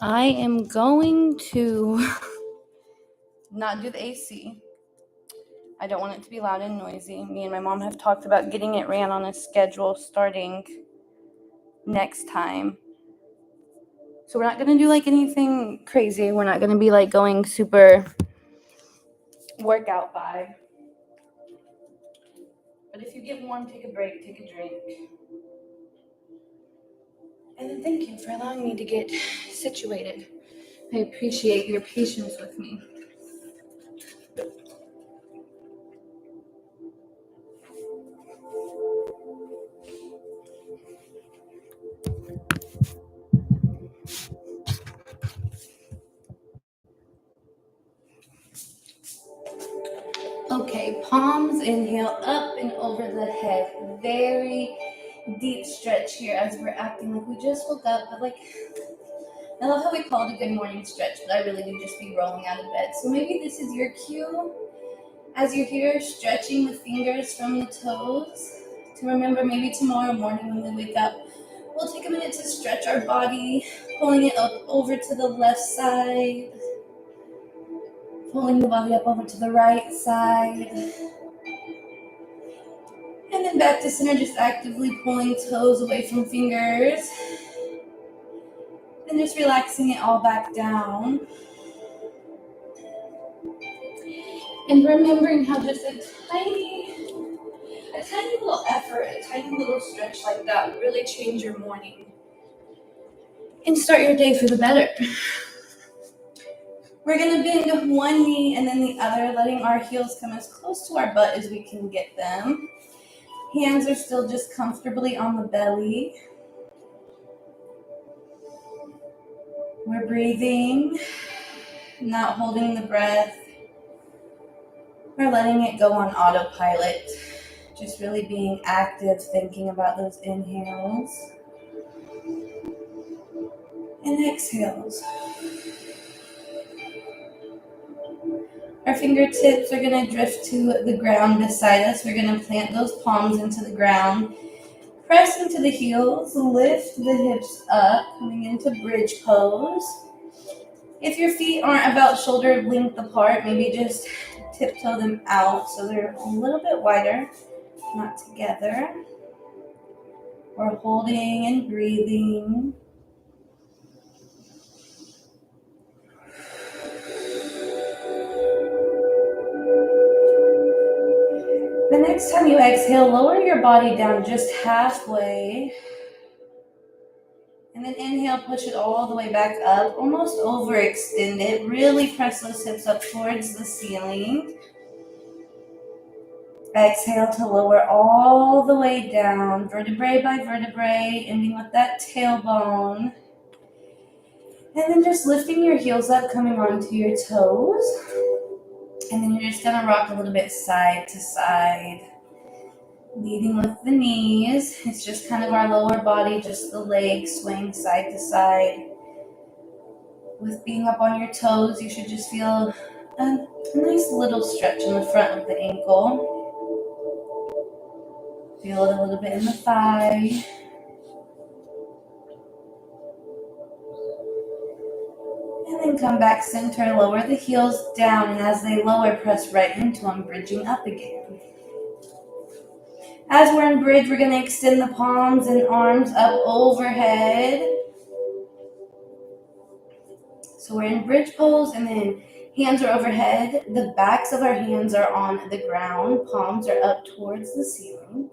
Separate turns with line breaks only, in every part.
I am going to not do the AC. I don't want it to be loud and noisy. Me and my mom have talked about getting it ran on a schedule starting next time. So we're not going to do like anything crazy. We're not going to be like going super workout vibe. But if you get warm, take a break, take a drink. And then thank you for allowing me to get situated. I appreciate your patience with me. Okay, palms inhale up and over the head. Very deep stretch here as we're acting like we just woke up. But I love how we call it a good morning stretch, but I really do just be rolling out of bed. So maybe this is your cue as you're here stretching the fingers from the toes to remember maybe tomorrow morning when we wake up, we'll take a minute to stretch our body, pulling it up over to the left side, pulling the body up over to the right side. And then back to center, just actively pulling toes away from fingers. And just relaxing it all back down. And remembering how just a tiny little effort, a tiny little stretch like that would really change your morning. And start your day for the better. We're going to bend one knee and then the other, letting our heels come as close to our butt as we can get them. Hands are still just comfortably on the belly. We're breathing, not holding the breath. We're letting it go on autopilot. Just really being active, thinking about those inhales and exhales. Our fingertips are going to drift to the ground beside us. We're going to plant those palms into the ground. Press into the heels, lift the hips up, coming into bridge pose. If your feet aren't about shoulder length apart, maybe just tiptoe them out so they're a little bit wider, not together. We're holding and breathing. The next time you exhale, lower your body down just halfway. And then inhale, push it all the way back up, almost overextend it. Really press those hips up towards the ceiling. Exhale to lower all the way down, vertebrae by vertebrae, ending with that tailbone. And then just lifting your heels up, coming onto your toes. And then you're just going to rock a little bit side to side, leading with the knees. It's just kind of our lower body, just the legs swaying side to side. With being up on your toes, you should just feel a nice little stretch in the front of the ankle. Feel it a little bit in the thigh. And then come back center, lower the heels down, and as they lower, press right into them, bridging up again. As we're in bridge, we're going to extend the palms and arms up overhead. So we're in bridge pose, and then hands are overhead. The backs of our hands are on the ground. Palms are up towards the ceiling.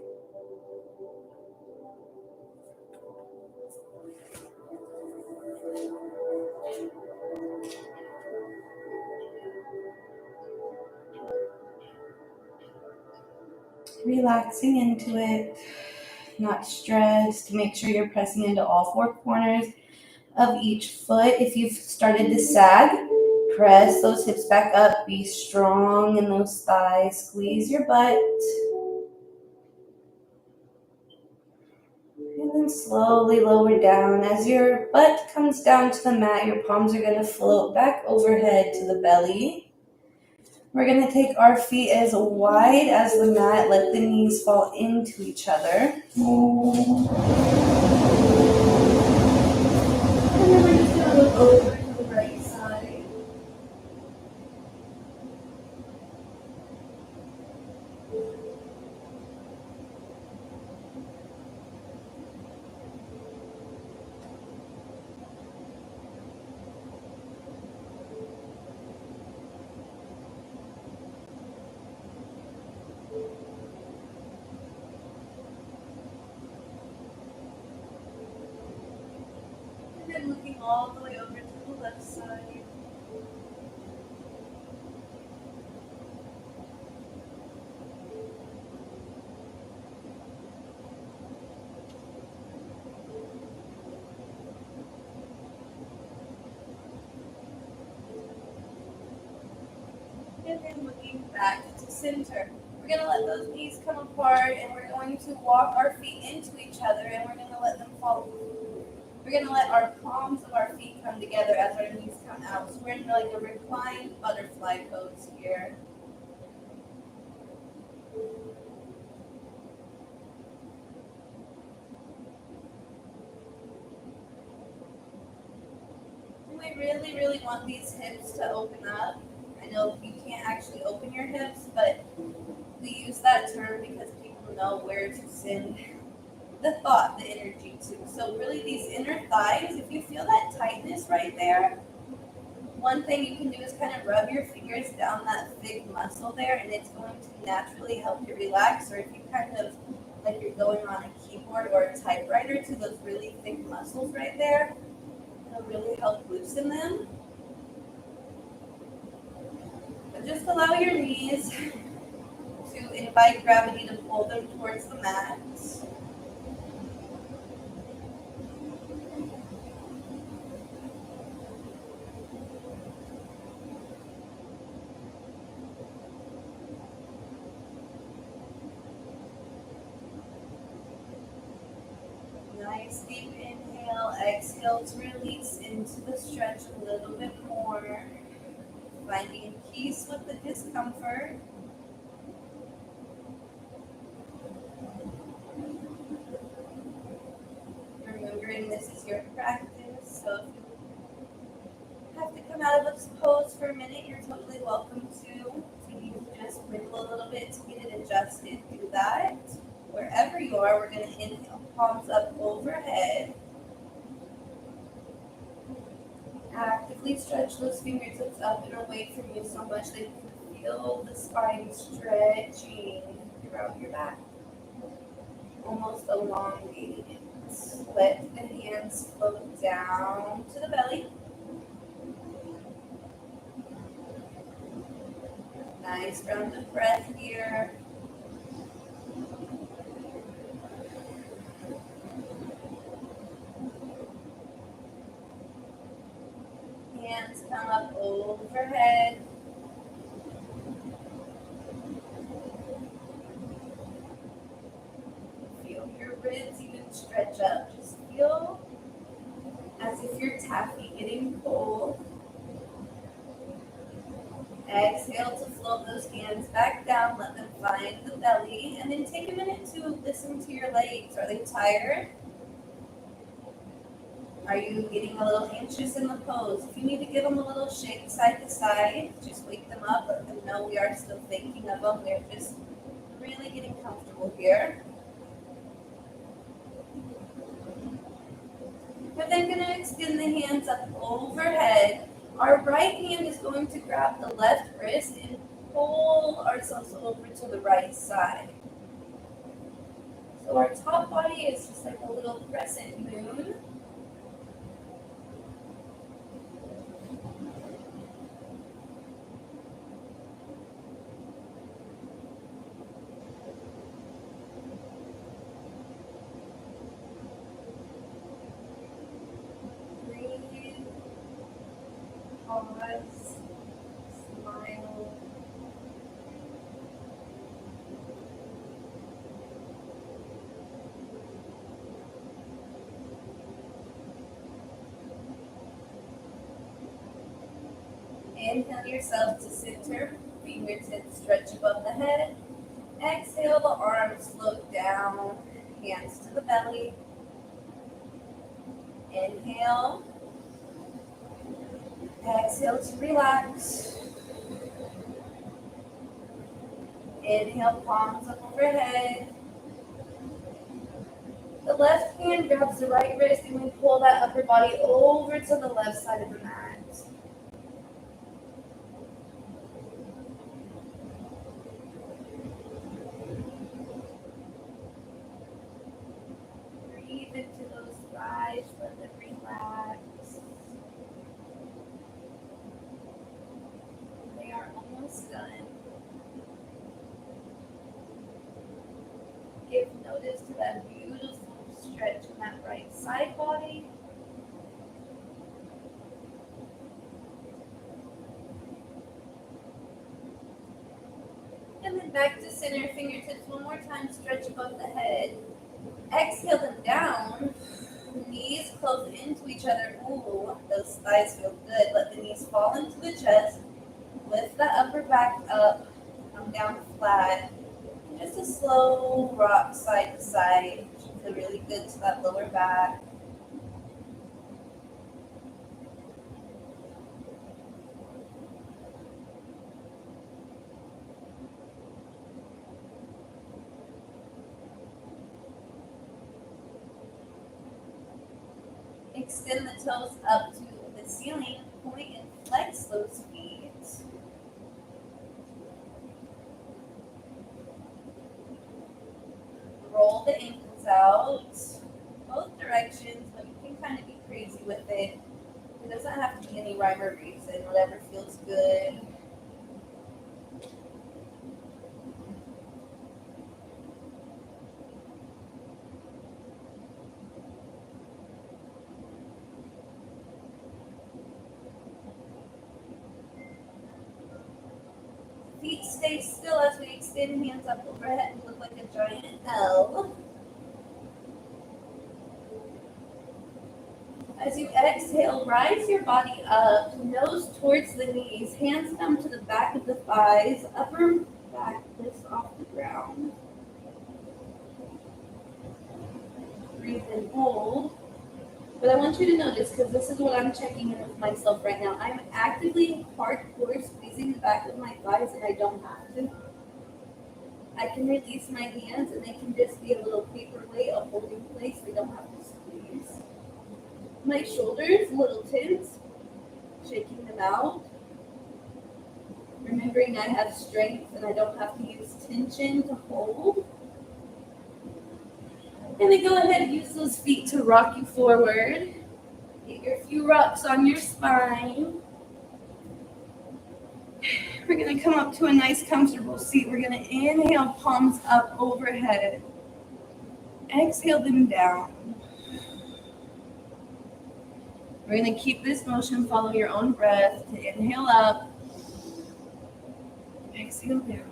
Relaxing into it, not stressed. Make sure you're pressing into all four corners of each foot. If you've started to sag, press those hips back up. Be strong in those thighs. Squeeze your butt. And then slowly lower down. As your butt comes down to the mat, your palms are going to float back overhead to the belly. We're going to take our feet as wide as the mat. Let the knees fall into each other. And then we're just going to Look over to the right side. And then looking all the way over to the left side. And then looking back to center. We're going to let those knees come apart and we're going to walk our feet into each other and we're going to let them fall. We're going to let our palms of our feet come together as our knees come out. So we're in like a reclined butterfly pose here. We really, really want these hips to open up. I know you can't actually open your hips, but we use that term because people know where to send the thought, the energy to. So really these inner thighs, if you feel that tightness right there, one thing you can do is kind of rub your fingers down that thick muscle there and it's going to naturally help you relax. Or if you kind of like you're going on a keyboard or a typewriter to those really thick muscles right there, it'll really help loosen them. But just allow your knees to invite gravity to pull them towards the mat. Nice deep inhale, exhale to release into the stretch a little bit more. Finding peace with the discomfort. Remembering this is your practice, so if you have to come out of this pose for a minute, you're totally welcome to. If you need to just wiggle a little bit to get it adjusted, do that. Wherever you are, we're going to inhale, palms up overhead. Actively stretch those fingertips up and away from you so much that you can feel the spine stretching throughout your back. Almost elongating it. Let the hands float down to the belly. Nice round of breath here. Hands come up overhead. Feel your ribs even stretch up. Just feel as if your taffy getting cold. Exhale to float those hands back down. Let them find the belly. And then take a minute to listen to your legs. Are they tired? Are you getting a little anxious in the pose? If you need to give them a little shake side to side, just wake them up. Let them know we are still thinking of them. They're just really getting comfortable here. We're then going to extend the hands up overhead. Our right hand is going to grab the left wrist and pull ourselves over to the right side. So our top body is just like a little crescent moon. Pause, smile. Inhale yourself to center, fingertips stretch above the head. Exhale, the arms float down, hands to the belly. Inhale. Exhale to relax. Inhale, palms up overhead. The left hand grabs the right wrist and we pull that upper body over to the left side of the mat. Breathe into those thighs, let them relax. They are almost done. Give notice to that beautiful stretch in that right side body. And then back to center, fingertips one more time, stretch above the head. Exhale them down. Knees close into each other. Ooh, those thighs feel good. Let the knees fall into the chest. Lift the upper back up. Come down flat. Just a slow rock side to side. Should feel really good to that lower back. Extend the toes up to the ceiling. Point and flex those feet. Roll the ankles out. Both directions, but you can kind of be crazy with it. It doesn't have to be any rhyme or reason. Whatever feels good. Feet stay still as we extend hands up overhead and look like a giant L. As you exhale, rise your body up, nose towards the knees, hands come to the back of the thighs, upper back lifts off the ground. Breathe and hold. But I want you to notice, because this is what I'm checking in with myself right now, I'm actively hardcore squeezing the back of my thighs and I don't have to. I can release my hands and they can just be a little paperweight, a holding place. I don't have to squeeze. My shoulders, a little tense, shaking them out. Remembering I have strength and I don't have to use tension to hold. And then go ahead and use those feet to rock you forward. Get your few rocks on your spine. We're going to come up to a nice comfortable seat. We're going to inhale, palms up overhead. Exhale them down. We're going to keep this motion, follow your own breath. To inhale up. Exhale down.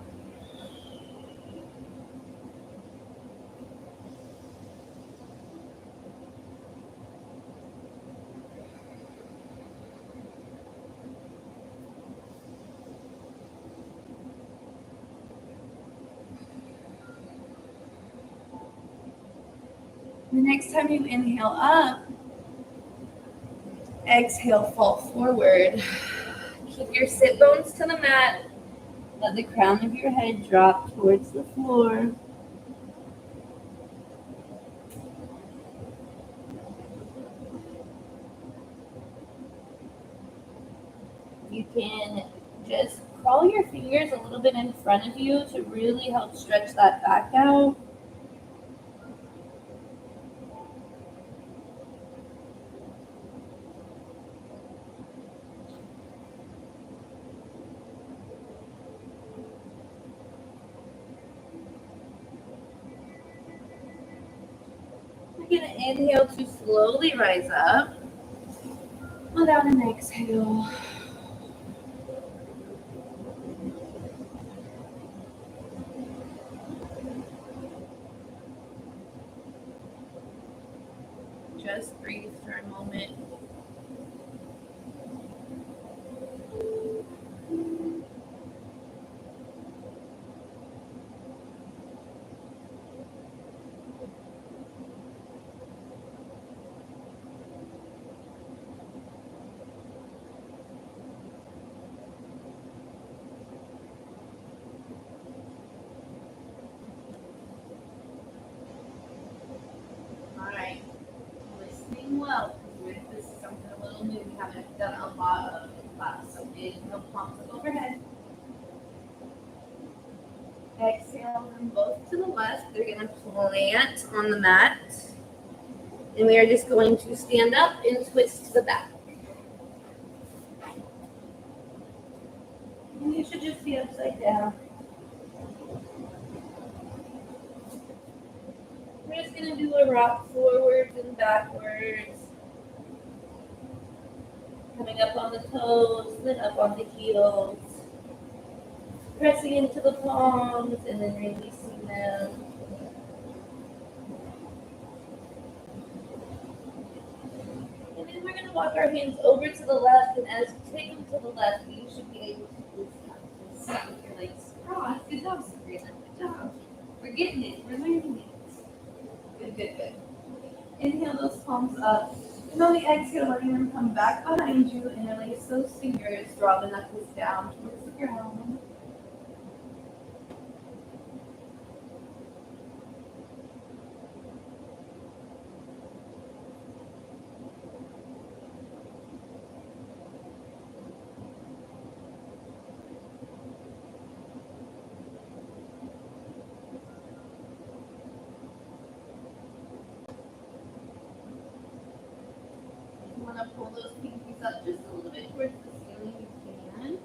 The next time you inhale up, exhale, fall forward. Keep your sit bones to the mat. Let the crown of your head drop towards the floor. You can just crawl your fingers a little bit in front of you to really help stretch that back out. We're going to inhale to slowly rise up without an exhale. Just breathe for a moment. Exhale them both to the left. They're going to plant on the mat. And we are just going to stand up and twist to the back. And you should just be upside down. We're just going to do a rock forwards and backwards. Coming up on the toes, then up on the heels. Pressing into the palms and then releasing them. And then we're going to walk our hands over to the left, and as we take them to the left, you should be able to do something with your legs crossed. Good job, Sabrina. Good job. We're getting it. We're learning it. Good, good, good. Inhale those palms up. And on the exhale, letting them come back behind you, interlace those fingers, draw the knuckles down towards the ground. Pull those pinkies up just a little bit towards the ceiling if you can.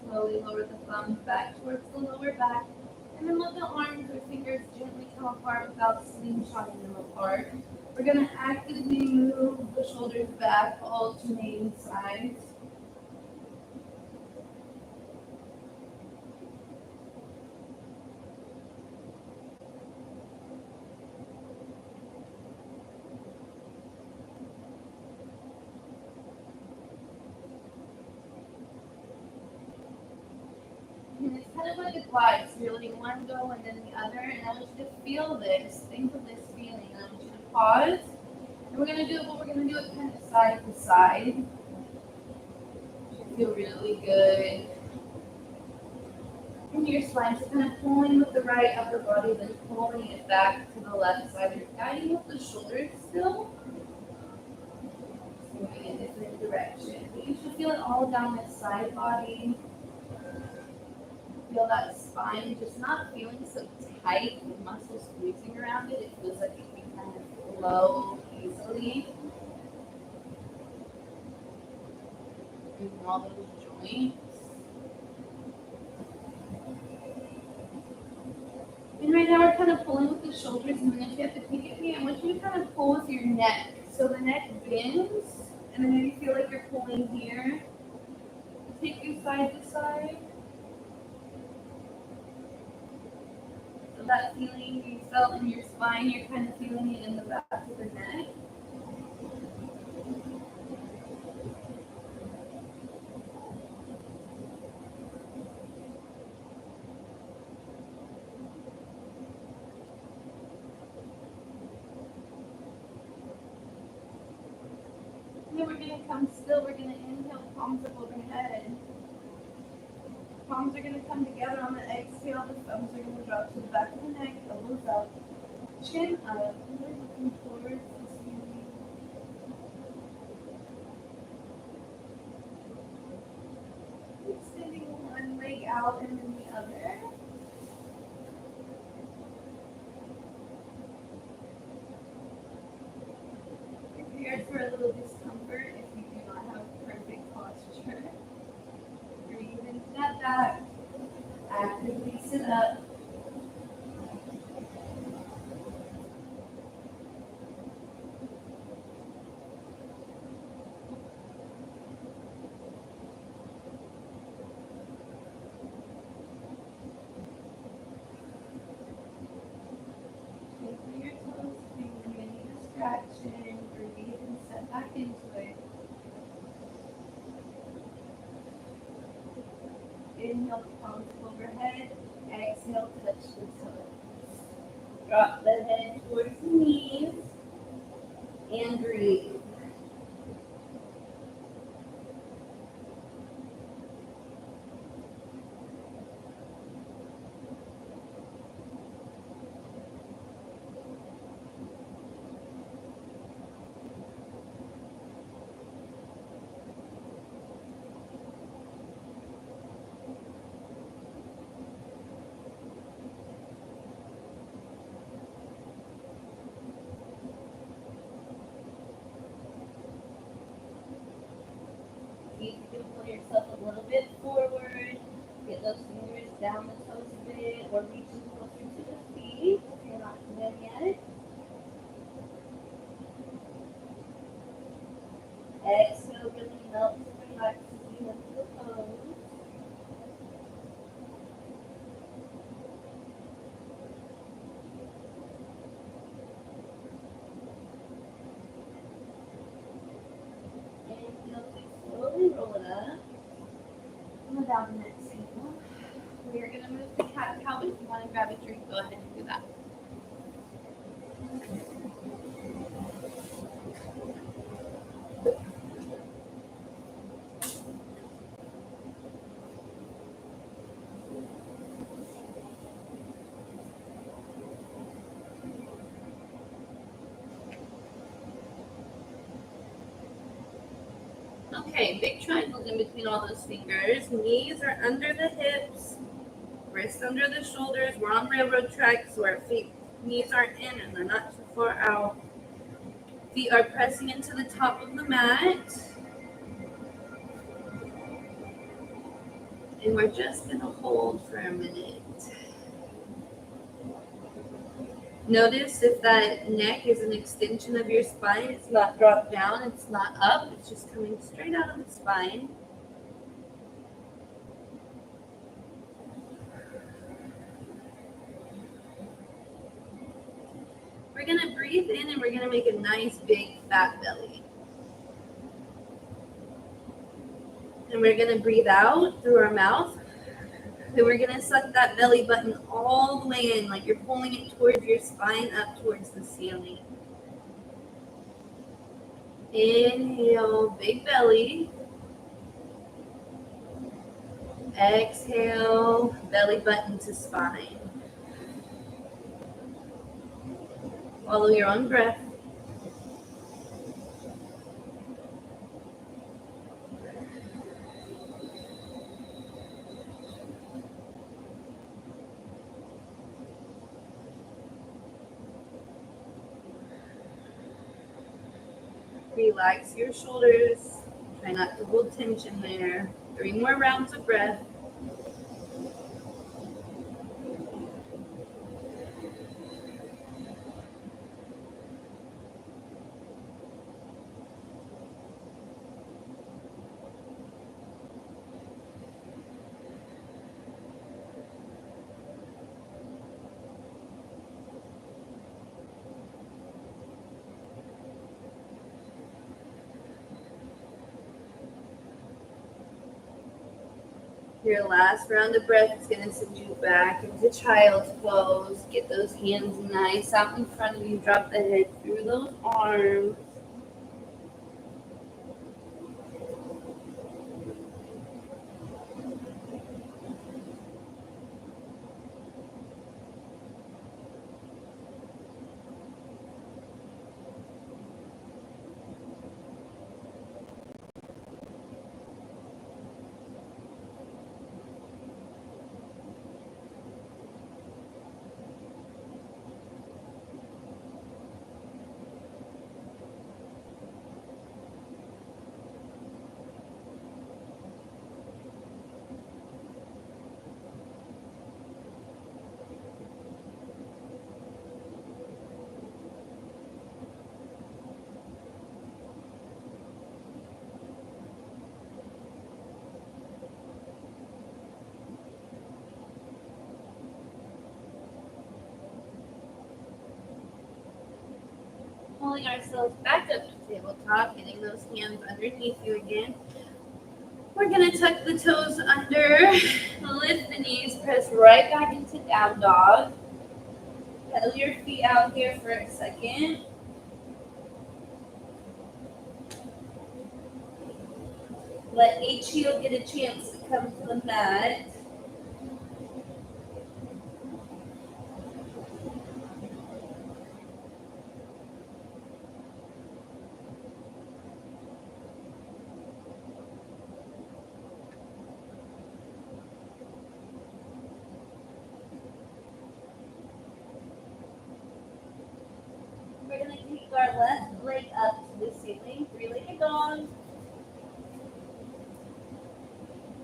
Slowly lower the thumbs back towards the lower back. And then let the arms or fingers gently come apart without slingshotting them apart. We're going to actively move the shoulders back, alternating sides. And it's kind of like a glide, so you're letting one go and then the other, and I want you to feel this, think of this feeling. I want you to pause, and we're going to do it, but we're going to do it kind of side to side. It should feel really good. Into your spine, so kind of pulling with the right upper body, then pulling it back to the left side. You're guiding with the shoulders still. Moving in different directions. But you should feel it all down this side body. Feel that spine just not feeling so tight with muscles squeezing around it. It feels like it can kind of flow easily. Moving all those joints. And right now we're kind of pulling with the shoulders, and then if you have to take it me, I want you to kind of pull with your neck. So the neck bends, and then you feel like you're pulling here. Take you side to side. So that feeling you felt in your spine, you're kind of feeling it in the back of the neck. And then we're going to come still. We're going to inhale, palms up overhead. Palms are going to come together on the exhale. The thumbs are going to drop to the back of the neck, elbows up, chin up. And we're looking towards the ceiling. Extending one leg out and then the other. Prepared for a little discomfort if you do not have perfect posture. Breathe into that back. Actively sit up. Take your toes, fingering any distraction. Breathe and set back into it. Inhale, palms overhead. Exhale, touch the toes. Drop the head towards the knees. And breathe. down the toes a bit or reaching closer to the feet if you're not done yet. Exhale, really melts and relaxes you into the pose. And feel free to slowly roll it up. Come down the next heel. We're going to move to cat-cow. If you want to grab a drink, go ahead and do that. Okay, big triangles in between all those fingers. Knees are under the hips, wrists under the shoulders. We're on railroad tracks, so our knees aren't in and they're not too far out. Feet are pressing into the top of the mat. And we're just going to hold for a minute. Notice if that neck is an extension of your spine. It's not dropped down, it's not up, it's just coming straight out of the spine. We're going to breathe in and we're going to make a nice big fat belly. And we're going to breathe out through our mouth. And we're going to suck that belly button all the way in, like you're pulling it towards your spine, up towards the ceiling. Inhale, big belly. Exhale, belly button to spine. Follow your own breath. Relax your shoulders. Try not to hold tension there. 3 more rounds of breath. Your last round of breath is going to send you back into child's pose. Get those hands nice out in front of you. Drop the head through those arms. Pulling ourselves back up to tabletop, getting those hands underneath you again. We're going to tuck the toes under, lift the knees, press right back into down dog. Pedal your feet out here for a second. Let each heel get a chance to come to the mat. We're going to take our left leg up to the ceiling, 3-legged dog.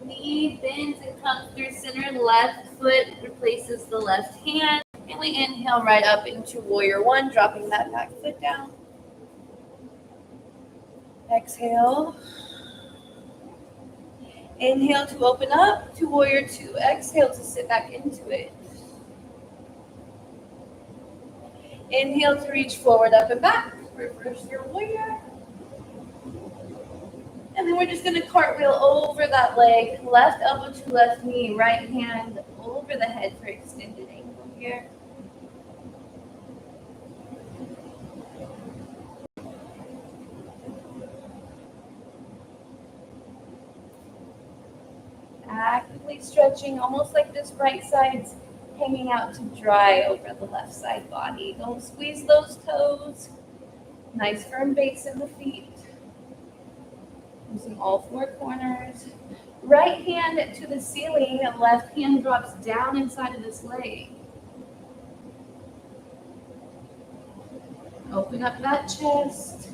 Knee bends and comes through center left foot replaces the left hand. And we inhale right up into warrior one, dropping that back foot down. Exhale. Inhale to open up to warrior two. Exhale to sit back into it. Inhale to reach forward, up and back. Reverse your warrior. And then we're just going to cartwheel over that leg. Left elbow to left knee. Right hand over the head for extended ankle here. Actively stretching, almost like this right side's hanging out to dry over the left side body. Don't squeeze those toes. Nice firm base in the feet. Using all four corners. Right hand to the ceiling, left hand drops down inside of this leg. Open up that chest.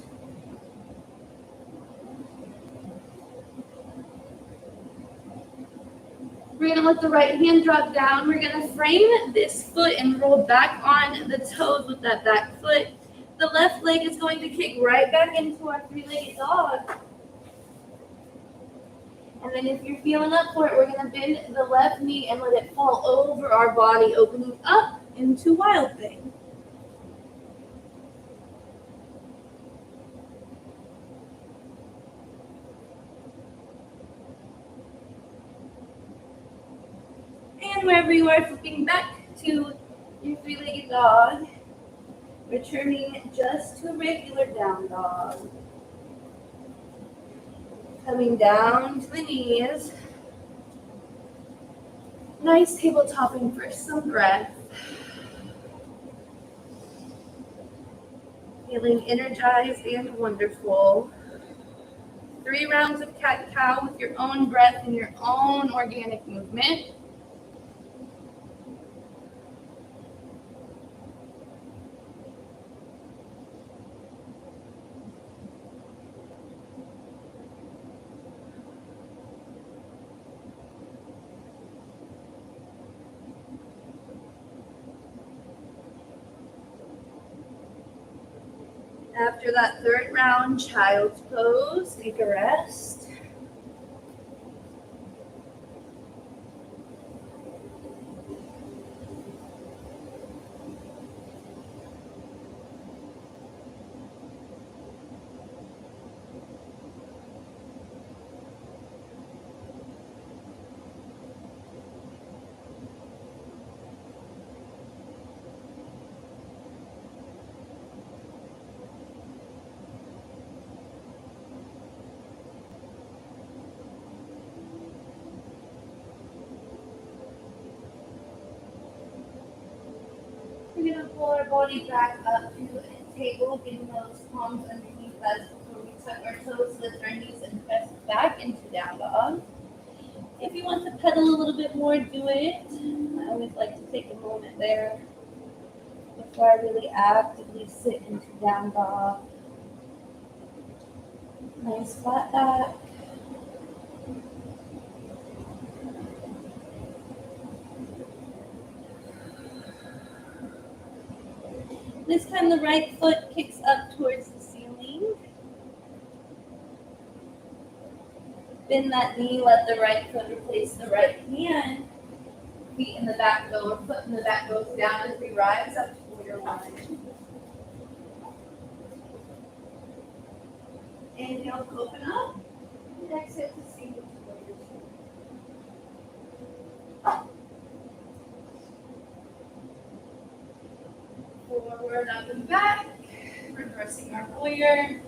We're going to let the right hand drop down. We're going to frame this foot and roll back on the toes with that back foot. The left leg is going to kick right back into our three-legged dog. And then if you're feeling up for it, we're going to bend the left knee and let it fall over our body, opening up into Wild Thing. And wherever you are, flipping back to your three-legged dog, returning just to a regular down dog. Coming down to the knees. Nice tabletopping for some breath. Feeling energized and wonderful. 3 rounds of cat-cow with your own breath and your own organic movement. After that 3rd round, child's pose, take a rest. We're going to pull our body back up to a table, getting those palms underneath us before we tuck our toes, lift our knees, and press back into down dog. If you want to pedal a little bit more, do it. I always like to take a moment there before I really actively sit into down dog. Nice flat back. This time the right foot kicks up towards the ceiling. Bend that knee, let the right foot replace the right hand. Feet in the back go, or foot in the back goes down as we rise up to warrior one. Inhale to open up. And exhale to sink into warrior two. Forward, up and back. Reversing our warrior.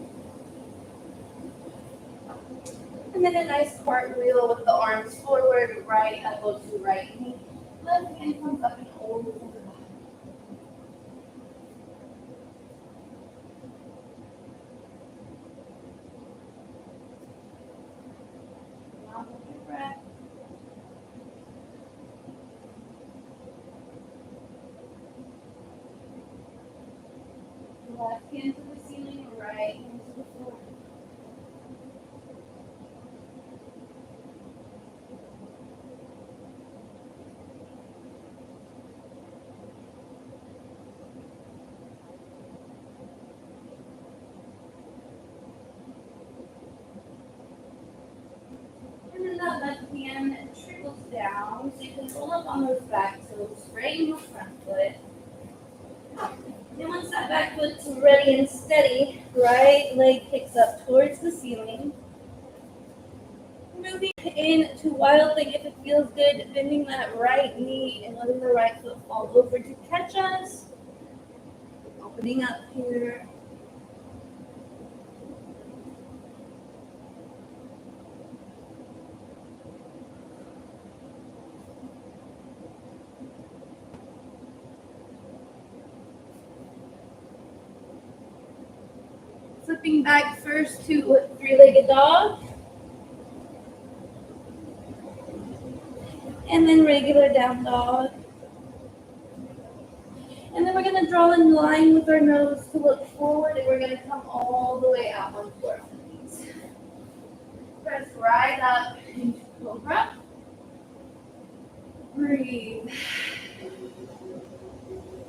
And then a nice cartwheel with the arms forward, right elbow to right knee. Left hand comes up and over the body. Now hold your breath. Left hand to the ceiling, right hand to the floor. on those back toes, straighten your front foot. And once that back foot's ready and steady, right leg kicks up towards the ceiling. Moving into wild thing if it feels good, bending that right knee and letting the right foot fall over to catch us. Opening up here. Flipping back first to three-legged dog. And then regular down dog. And then we're going to draw in line with our nose to look forward, and we're going to come all the way out onto our knees. Press right up into cobra. Breathe.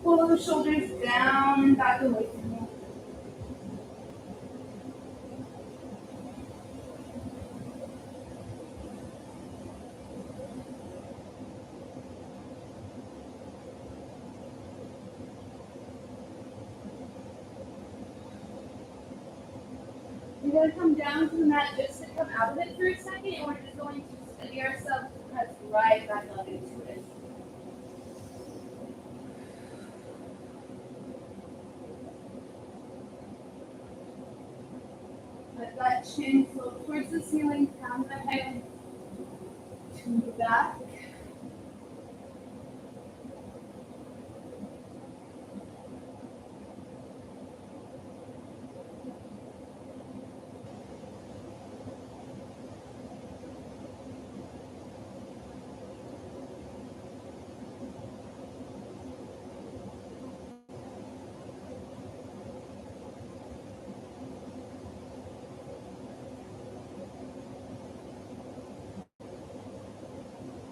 Pull the shoulders down and back away from you. We're going to come down to the mat just to come out of it for a second, and we're just going to steady ourselves to press right back up into it. Let that chin float towards the ceiling, crown the head to the back.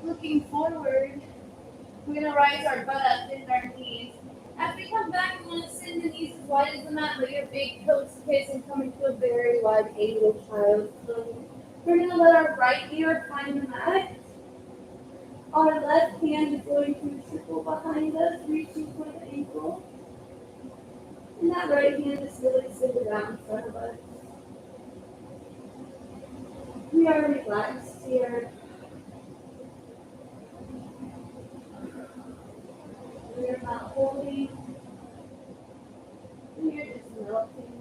Looking forward, we're going to rise our butt up, bend our knees. As we come back, we want to send the knees as wide as the mat, let your big toes kiss and come into a very wide angle child's pose. We're going to let our right ear find the mat. Our left hand is going to circle behind us, reaching for the ankle. And that right hand is really sitting down in front of us. We are relaxed here. We are not holding. We are just melting.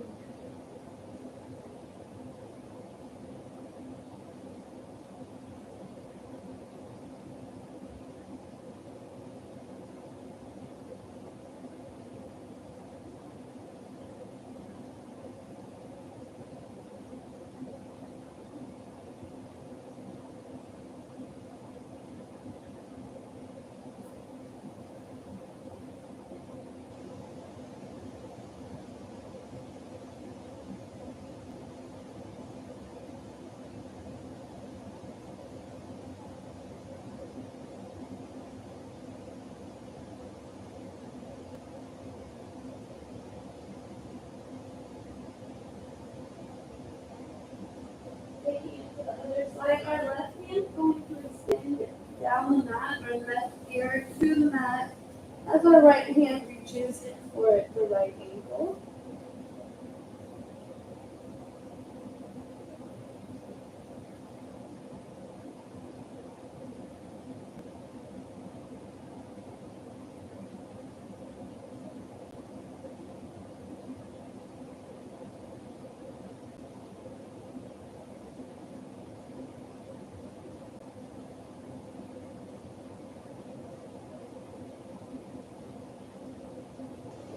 Taking it to the other side, our left hand going to extend down the mat, our left ear to the mat, as our right hand reaches for the right ankle.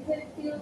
Does it feel